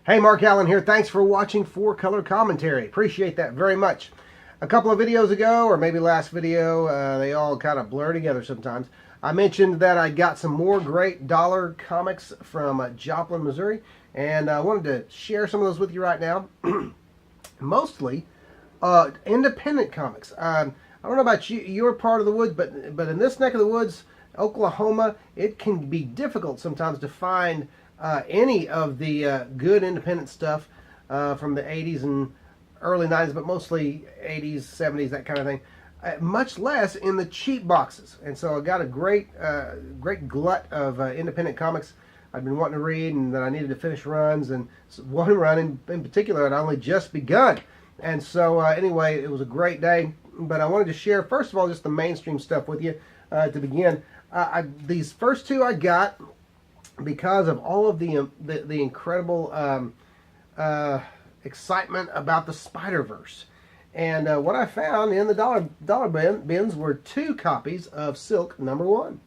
Hey, Mark Allen here. Thanks for watching 4Color Commentary. Appreciate that very much. A couple of videos ago, or maybe last video, they all kind of blur together sometimes. I mentioned that I got some more great dollar comics from Joplin, Missouri, and I wanted to share some of those with you right now. Mostly independent comics. I don't know about you, your part of the woods, but in this neck of the woods, Oklahoma, it can be difficult sometimes to find any of the good independent stuff from the 80s and early 90s, but mostly 80s, 70s, that kind of thing. Much less in the cheap boxes. And so I got a great glut of independent comics I've been wanting to read and that I needed to finish runs. And one run in particular had only just begun. And so anyway, it was a great day. But I wanted to share, first of all, just the mainstream stuff with you to begin. These first two I got because of all of the incredible excitement about the Spider-Verse. And what I found in the dollar bins were 2 copies of Silk #1.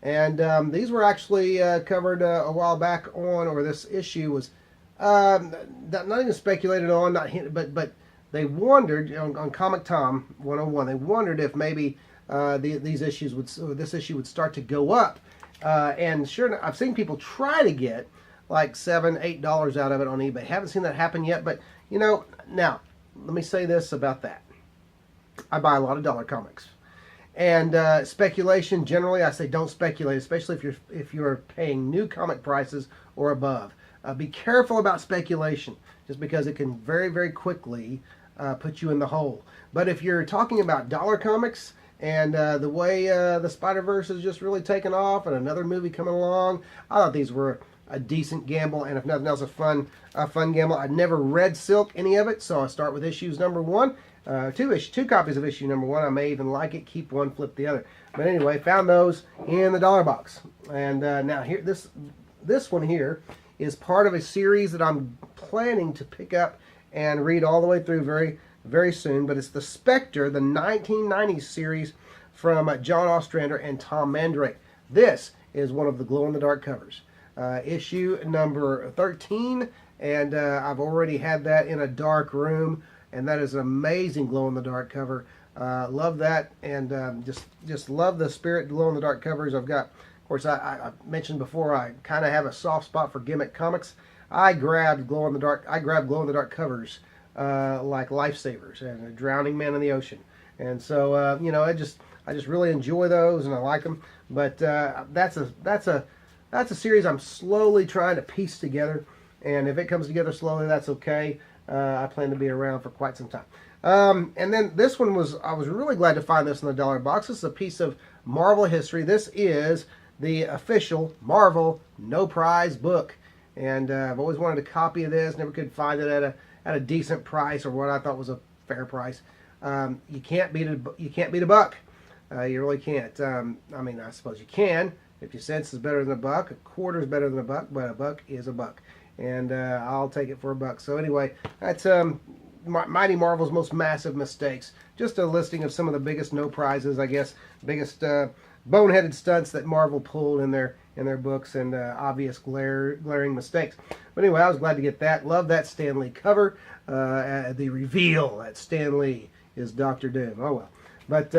And these were actually covered a while back on, or this issue was not even speculated on, not hinted, but they wondered on Comic Tom 101. They wondered if maybe this issue would start to go up. And sure enough, I've seen people try to get like $7, $8 out of it on eBay. Haven't seen that happen yet, but you know, now let me say this about that. I buy a lot of dollar comics, and speculation. Generally, I say don't speculate, especially if you're paying new comic prices or above. Be careful about speculation, just because it can very, very quickly put you in the hole. But if you're talking about dollar comics, and the way the Spider-Verse has just really taken off, and another movie coming along, I thought these were a decent gamble, and if nothing else, a fun gamble. I'd never read Silk, any of it, so I start with issues #1. 2 copies of issue #1. I may even like it, keep one, flip the other. But anyway, found those in the dollar box. And now here, this one here is part of a series that I'm planning to pick up and read all the way through very, very soon. But it's the Spectre, the 1990s series from John Ostrander and Tom Mandrake. This is one of the glow-in-the-dark covers. Issue number 13, and I've already had that in a dark room, and that is an amazing glow-in-the-dark cover. Love that, and just love the Spirit glow-in-the-dark covers. I've got, of course, I mentioned before, I kind of have a soft spot for gimmick comics. I grabbed glow-in-the-dark covers like Lifesavers and a Drowning Man in the Ocean, and so you know, I just really enjoy those, and I like them. But that's a series I'm slowly trying to piece together, and if it comes together slowly, that's okay. I plan to be around for quite some time. And then this one I was really glad to find this in the dollar box. This is a piece of Marvel history. This is the official Marvel No Prize book, and I've always wanted a copy of this. Never could find it at a decent price, or what I thought was a fair price. You can't beat a buck. You really can't. I mean, I suppose you can. 50 cents is better than a buck. A quarter is better than a buck, but a buck is a buck. And I'll take it for a buck. So anyway, that's Mighty Marvel's Most Massive Mistakes. Just a listing of some of the biggest no prizes, I guess, biggest boneheaded stunts that Marvel pulled in their books, and obvious glaring mistakes. But anyway, I was glad to get that. Love that Stan Lee cover. The reveal that Stan Lee is Dr. Doom. Oh well. But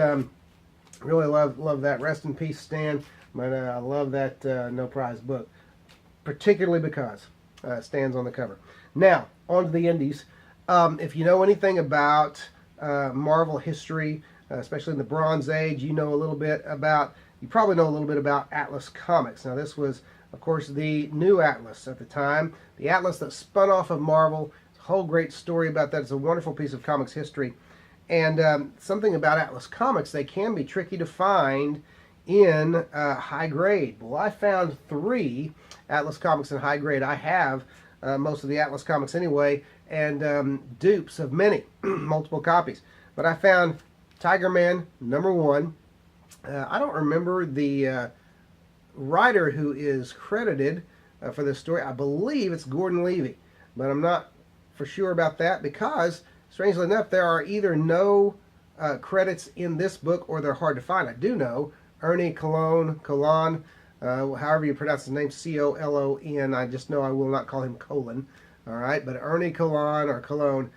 really love that. Rest in peace, Stan. But I love that No Prize book, particularly because Stan's on the cover. Now, on to the indies. If you know anything about Marvel history, especially in the Bronze Age, you probably know a little bit about Atlas Comics. Now, this was, of course, the new Atlas at the time, the Atlas that spun off of Marvel. It's a whole great story about that. It's a wonderful piece of comics history. And something about Atlas Comics, they can be tricky to find in high grade. Well, I found 3 Atlas Comics in high grade. I have most of the Atlas Comics anyway, and dupes of many, multiple copies. But I found Tiger Man #1. I don't remember the writer who is credited for this story. I believe it's Gordon Levy, but I'm not for sure about that, because strangely enough, there are either no credits in this book, or they're hard to find. I do know Ernie Colon, however you pronounce his name, C-O-L-O-N. I just know I will not call him Colon. All right, but Ernie Cologne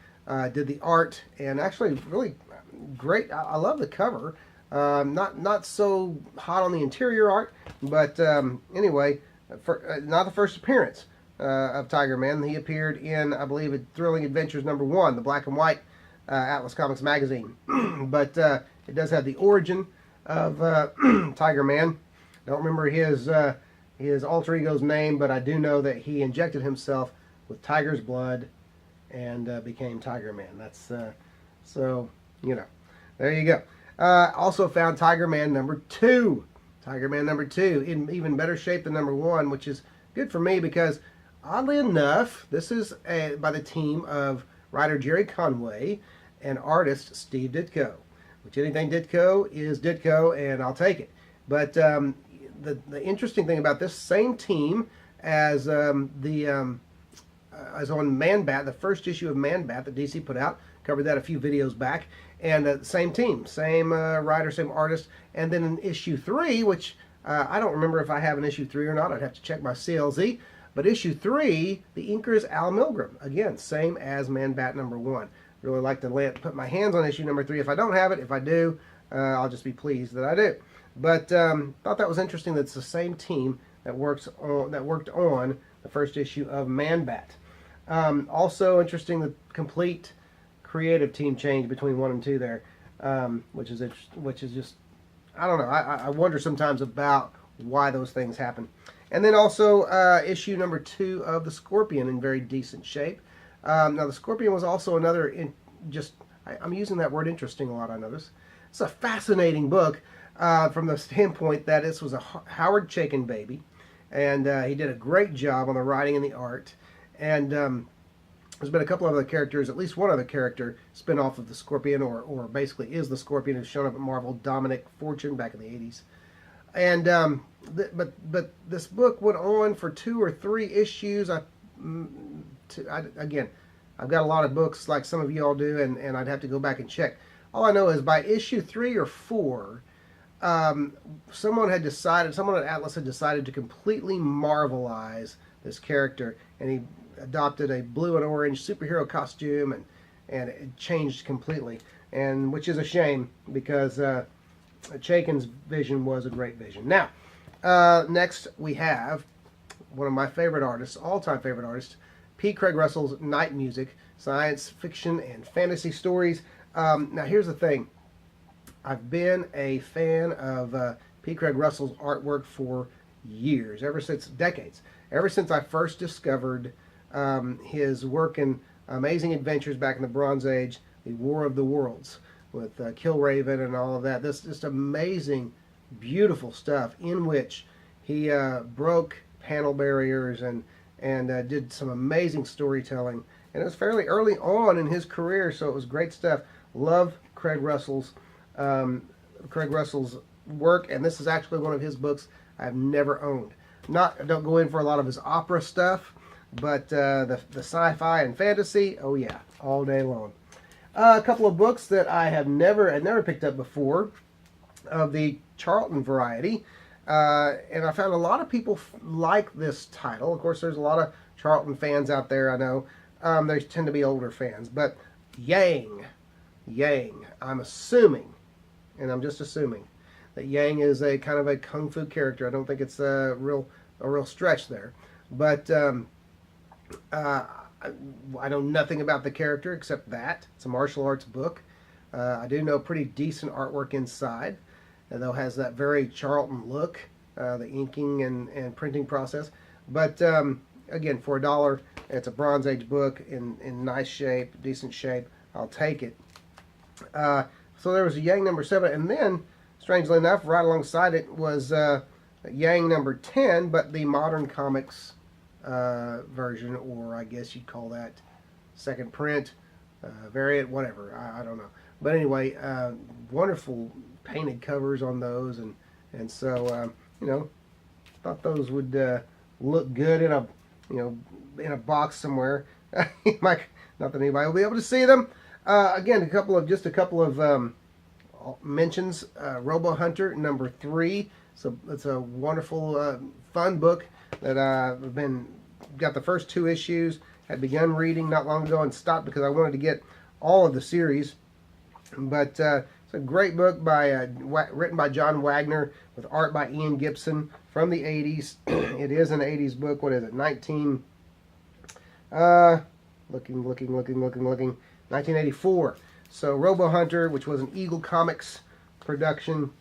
did the art, and actually really great. I love the cover. Not so hot on the interior art, but anyway, not the first appearance of Tiger Man. He appeared in, I believe, Thrilling Adventures #1, the black and white Atlas Comics magazine. But it does have the origin of Tiger Man. Don't remember his alter ego's name, but I do know that he injected himself with tiger's blood and became Tiger Man. That's so, you know, there you go. Also found Tiger Man #2. Tiger Man #2 in even better shape than #1, which is good for me because, oddly enough, this is by the team of writer Jerry Conway and artist Steve Ditko. Which anything Ditko is Ditko, and I'll take it. But the interesting thing about this same team as as on Man-Bat, the first issue of Man-Bat that DC put out, covered that a few videos back, and the same team, same writer, same artist, and then in issue 3, which I don't remember if I have an issue 3 or not, I'd have to check my CLZ, but issue 3, the inker is Al Milgrom, again, same as Man-Bat #1. Really like to put my hands on issue #3 if I don't have it. If I do, I'll just be pleased that I do. But thought that was interesting that it's the same team that worked on the first issue of Man-Bat. Also interesting the complete creative team change between 1 and 2 there, which is just, I don't know. I wonder sometimes about why those things happen. And then also issue #2 of the Scorpion in very decent shape. Now the Scorpion was also another I'm using that word interesting a lot, I notice. It's a fascinating book from the standpoint that this was a Howard Chaykin baby, and he did a great job on the writing and the art. And there's been a couple of other characters, at least one other character spin-off of the Scorpion, or basically is the Scorpion, who's shown up at Marvel, Dominic Fortune, back in the 80s. And but this book went on for 2 or 3 issues. Again, I've got a lot of books like some of you all do, and I'd have to go back and check. All I know is by issue 3 or 4, someone at Atlas had decided to completely Marvelize this character, and he adopted a blue and orange superhero costume, and it changed completely, and which is a shame because Chaykin's vision was a great vision. Now, next we have one of my favorite artists, all-time favorite artists, P. Craig Russell's Night Music, science fiction and fantasy stories. Now here's the thing. I've been a fan of P. Craig Russell's artwork for years, decades. Ever since I first discovered his work in Amazing Adventures back in the Bronze Age, the War of the Worlds, with Killraven and all of that. This just amazing, beautiful stuff in which he broke panel barriers and did some amazing storytelling. And it was fairly early on in his career, so it was great stuff. Love Craig Russell's work, and this is actually one of his books I've never owned. I don't go in for a lot of his opera stuff, but the sci-fi and fantasy, oh yeah, all day long. A couple of books that I had never picked up before, of the Charlton variety, and I found a lot of people like this title. Of course, there's a lot of Charlton fans out there, I know. They tend to be older fans, but Yang, I'm assuming, and I'm just assuming, that Yang is a kind of a kung fu character. I don't think it's a real stretch there, but I know nothing about the character except that it's a martial arts book. I do know pretty decent artwork inside, though it has that very Charlton look, the inking and printing process. But again, for $1, it's a Bronze Age book in nice shape, decent shape. I'll take it. So there was a Yang #7, and then, strangely enough, right alongside it was Yang #10, but the Modern Comics version, or I guess you'd call that second print, variant, whatever. I don't know. But anyway, wonderful painted covers on those, and so thought those would look good in a box somewhere. Not that anybody will be able to see them. Again, a couple of mentions. Robo Hunter #3. So it's a wonderful, fun book that I've got the first 2 issues, had begun reading not long ago and stopped because I wanted to get all of the series. But it's a great book written by John Wagner with art by Ian Gibson from the 80s. It is an 80s book. What is it? 1984. So Robo Hunter, which was an Eagle Comics production.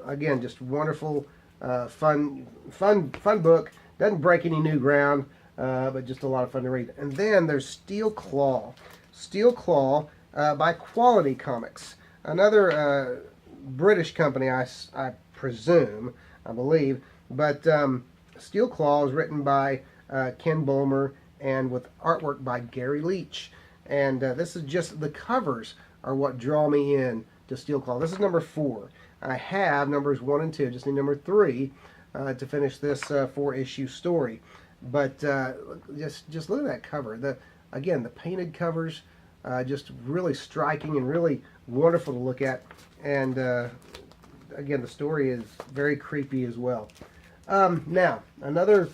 Again, just wonderful, fun book. Doesn't break any new ground, but just a lot of fun to read. And then there's Steel Claw. Steel Claw by Quality Comics, another British company, I presume, I believe. But Steel Claw is written by Ken Bulmer and with artwork by Gary Leach. And this is just, the covers are what draw me in to Steel Claw. This is number 4. I have numbers 1 and 2, just need number 3 to finish this 4-issue story. But just look at that cover. Again, the painted covers, just really striking and really wonderful to look at. And again, the story is very creepy as well. Now, another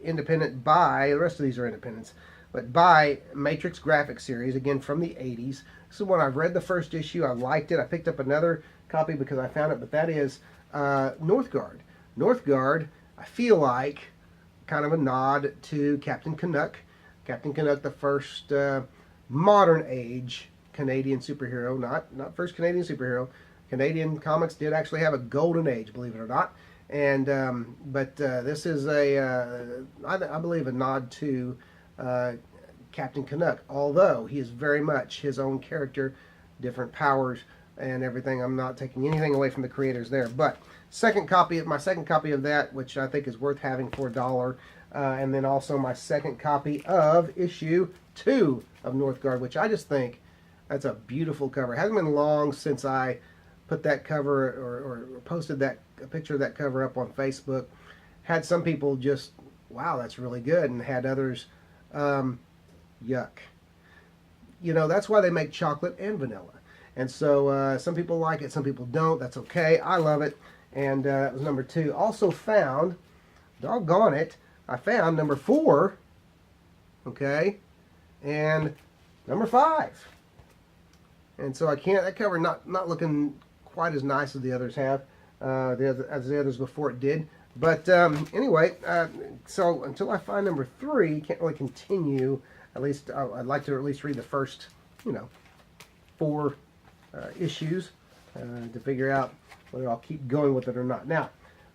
independent by, the rest of these are independents, but by Matrix graphic series, again from the 80s. This is one I've read the first issue. I liked it. I picked up another copy because I found it, but that is Northgard. Northgard, I feel like, kind of a nod to Captain Canuck. Captain Canuck, the first modern age Canadian superhero, not first Canadian superhero. Canadian comics did actually have a golden age, believe it or not. And but this is I believe a nod to Captain Canuck, although he is very much his own character, different powers and everything. I'm not taking anything away from the creators there. But my second copy of that, which I think is worth having for $1, and then also my second copy of issue 2 of Northgard, which I just think that's a beautiful cover. It hasn't been long since I put that cover or posted a picture of that cover up on Facebook. Had some people just, wow, that's really good, and had others, yuck. You know, that's why they make chocolate and vanilla. And so some people like it, some people don't. That's okay. I love it. And that was number 2. Also found, doggone it, I found number 4, okay, and number 5. And so I can't, that cover not looking quite as nice as the others have, as the others before it did. But anyway, so until I find number 3, can't really continue. At least I'd like to at least read the first, 4 issues to figure out whether I'll keep going with it or not. Now,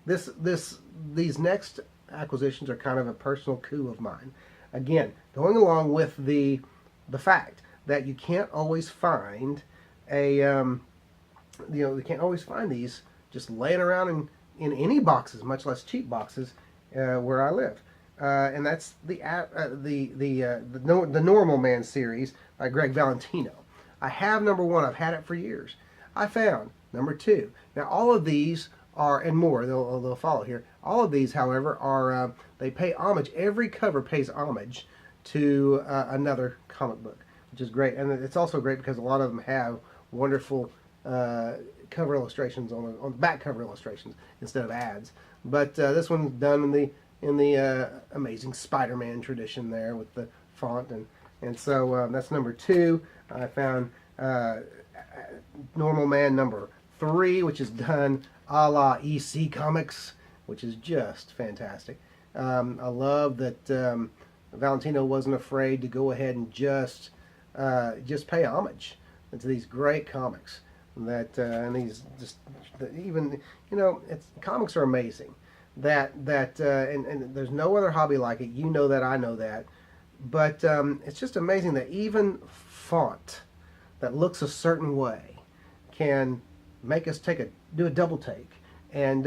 these next acquisitions are kind of a personal coup of mine. Again, going along with the fact that you can't always find you can't always find these just laying around in any boxes, much less cheap boxes, where I live. And that's the Normal Man series by Greg Valentino. I have number 1. I've had it for years. I found number 2. Now all of these are, and more, they'll follow here. All of these, however, are they pay homage. Every cover pays homage to another comic book, which is great. And it's also great because a lot of them have wonderful cover illustrations on the back cover illustrations instead of ads. But this one's done in the Amazing Spider-Man tradition there with the font, and so that's number 2. I found Normal Man number 3, which is done a la EC Comics, which is just fantastic. I love that Valentino wasn't afraid to go ahead and just pay homage to these great comics. That and these even comics are amazing. And there's no other hobby like it. You know that, I know that. But it's just amazing that even font that looks a certain way can make us do a double take and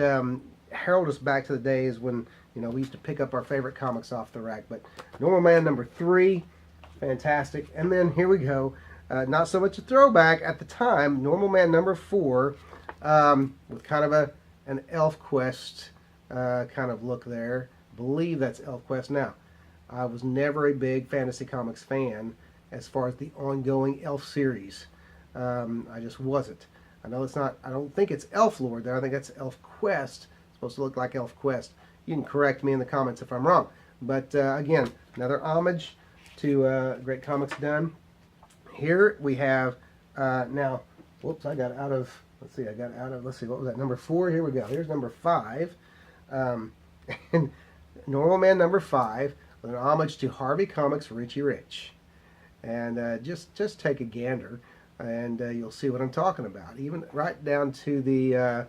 herald us back to the days when we used to pick up our favorite comics off the rack. But Normal Man number 3, fantastic. And then here we go. Not so much a throwback at the time. Normal Man number 4, with kind of an ElfQuest kind of look there. I believe that's ElfQuest. Now, I was never a big Fantasy Comics fan as far as the ongoing Elf series. I just wasn't. I know it's not. I don't think it's Elf Lord there. I think that's ElfQuest. It's supposed to look like ElfQuest. You can correct me in the comments if I'm wrong. But again, another homage to great comics done. Here we have now. Whoops, I got out of. Let's see, I got out of. Let's see, what was that? Number 4. Here we go. Here's number 5. And Normal Man number 5 with an homage to Harvey Comics' Richie Rich. And just take a gander, and you'll see what I'm talking about. Even right down to the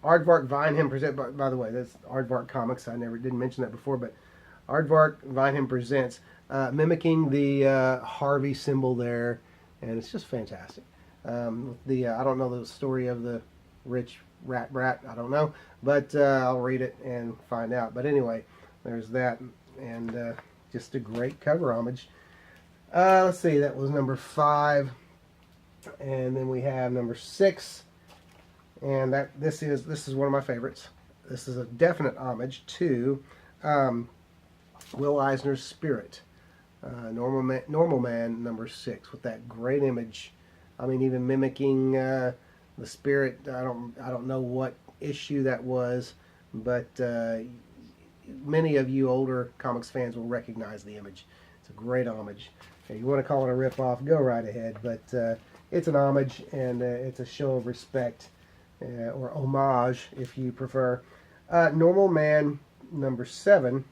Aardvark Vineham present. By the way, that's Aardvark Comics. I didn't mention that before, but Aardvark Vineham presents, mimicking the Harvey symbol there, and it's just fantastic. I don't know the story of the rich rat brat. I don't know, but I'll read it and find out. But anyway, there's that, and just a great cover homage. Let's see, that was number 5, and then we have number 6, and this is one of my favorites. This is a definite homage to Will Eisner's Spirit, Normal Man number 6, with that great image. I mean, even mimicking the Spirit. I don't know what issue that was, but many of you older comics fans will recognize the image. It's a great homage. If you want to call it a rip-off, go right ahead, but it's an homage, and it's a show of respect, or homage, if you prefer. Normal Man number 7.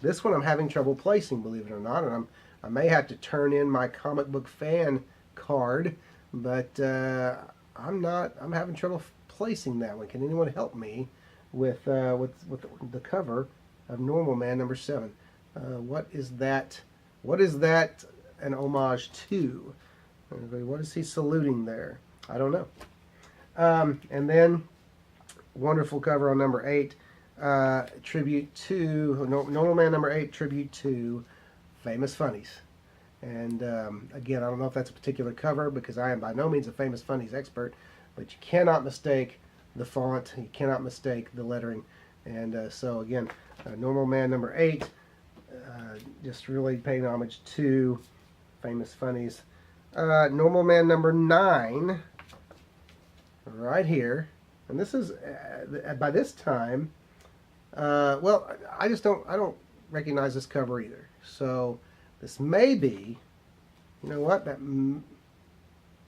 This one I'm having trouble placing, believe it or not, and I may have to turn in my comic book fan card, but I'm having trouble placing that one. Can anyone help me with the cover of Normal Man number 7? What is that? What is that an homage to? What is he saluting there? I don't know. And then, wonderful cover on number 8, tribute to Normal Man number 8, tribute to Famous Funnies. And again, I don't know if that's a particular cover, because I am by no means a Famous Funnies expert, but you cannot mistake the font, you cannot mistake the lettering, and so again, Normal Man number 8, just really paying homage to Famous Funnies. Normal Man number 9, right here, and this is by this time, well, I don't recognize this cover either. So this may be, you know what? I'm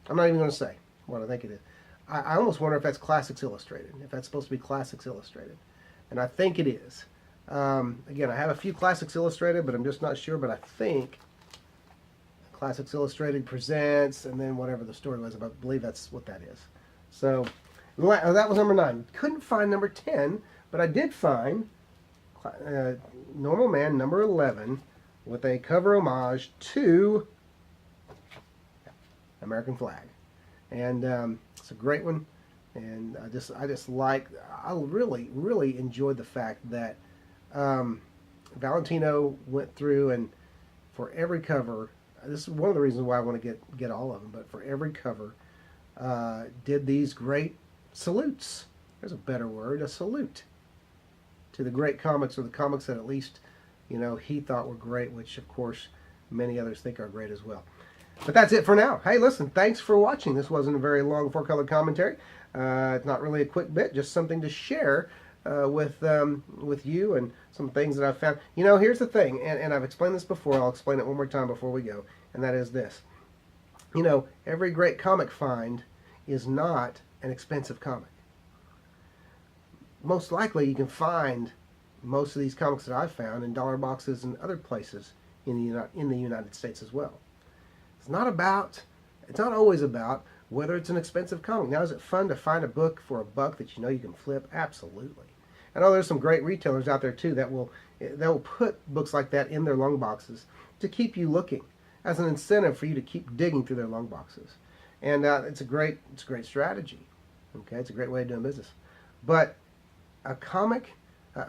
not even going to say what I think it is. I almost wonder if that's Classics Illustrated, if that's supposed to be Classics Illustrated, and I think it is. Again, I have a few Classics Illustrated, but I'm just not sure. But I think Classics Illustrated presents, and then whatever the story was, I believe that's what that is. So that was number 9. Couldn't find number 10, but I did find Normal Man number 11 with a cover homage to American flag, and it's a great one. And I really enjoyed the fact that Valentino went through, and for every cover, this is one of the reasons why I want to get all of them, but for every cover, did these great salutes. There's a better word, a salute to the great comics, or the comics that at least, you know, he thought were great, which of course many others think are great as well. But that's it for now. Hey, listen, thanks for watching. This wasn't a very long 4-color commentary. It's not really a quick bit, just something to share with you, and some things that I've found. You know, here's the thing, and I've explained this before. I'll explain it one more time before we go, and that is this. You know, every great comic find is not an expensive comic. Most likely you can find most of these comics that I've found in dollar boxes and other places in the United States as well. It's not always about whether it's an expensive comic. Now, is it fun to find a book for $1 that you know you can flip? Absolutely. I know there's some great retailers out there too that will put books like that in their long boxes to keep you looking, as an incentive for you to keep digging through their long boxes. And it's a great strategy. Okay, it's a great way of doing business. But a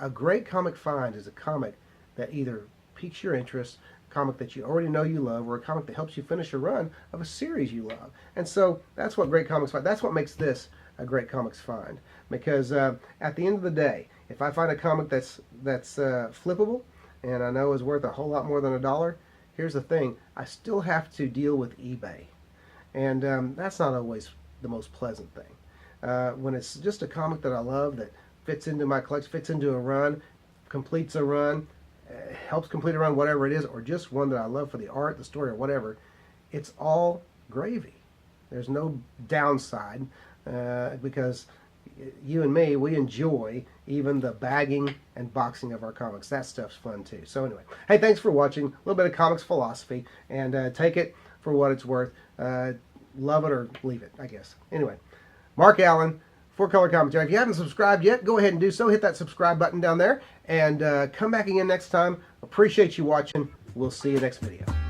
great comic find is a comic that either piques your interest, a comic that you already know you love, or a comic that helps you finish a run of a series you love. And so that's what great comics find. That's what makes this a great comics find. Because at the end of the day, if I find a comic that's flippable, and I know is worth a whole lot more than $1, here's the thing: I still have to deal with eBay, and that's not always the most pleasant thing. When it's just a comic that I love, that fits into my collection, fits into a run, completes a run, helps complete a run, whatever it is, or just one that I love for the art, the story, or whatever, it's all gravy. There's no downside because you and me, we enjoy even the bagging and boxing of our comics. That stuff's fun too. So anyway, hey, thanks for watching. A little bit of comics philosophy, and take it for what it's worth. Love it or leave it, I guess. Anyway, Mark Allen, For Color Commentary. If you haven't subscribed yet, go ahead and do so. Hit that subscribe button down there, and come back again next time. Appreciate you watching. We'll see you next video.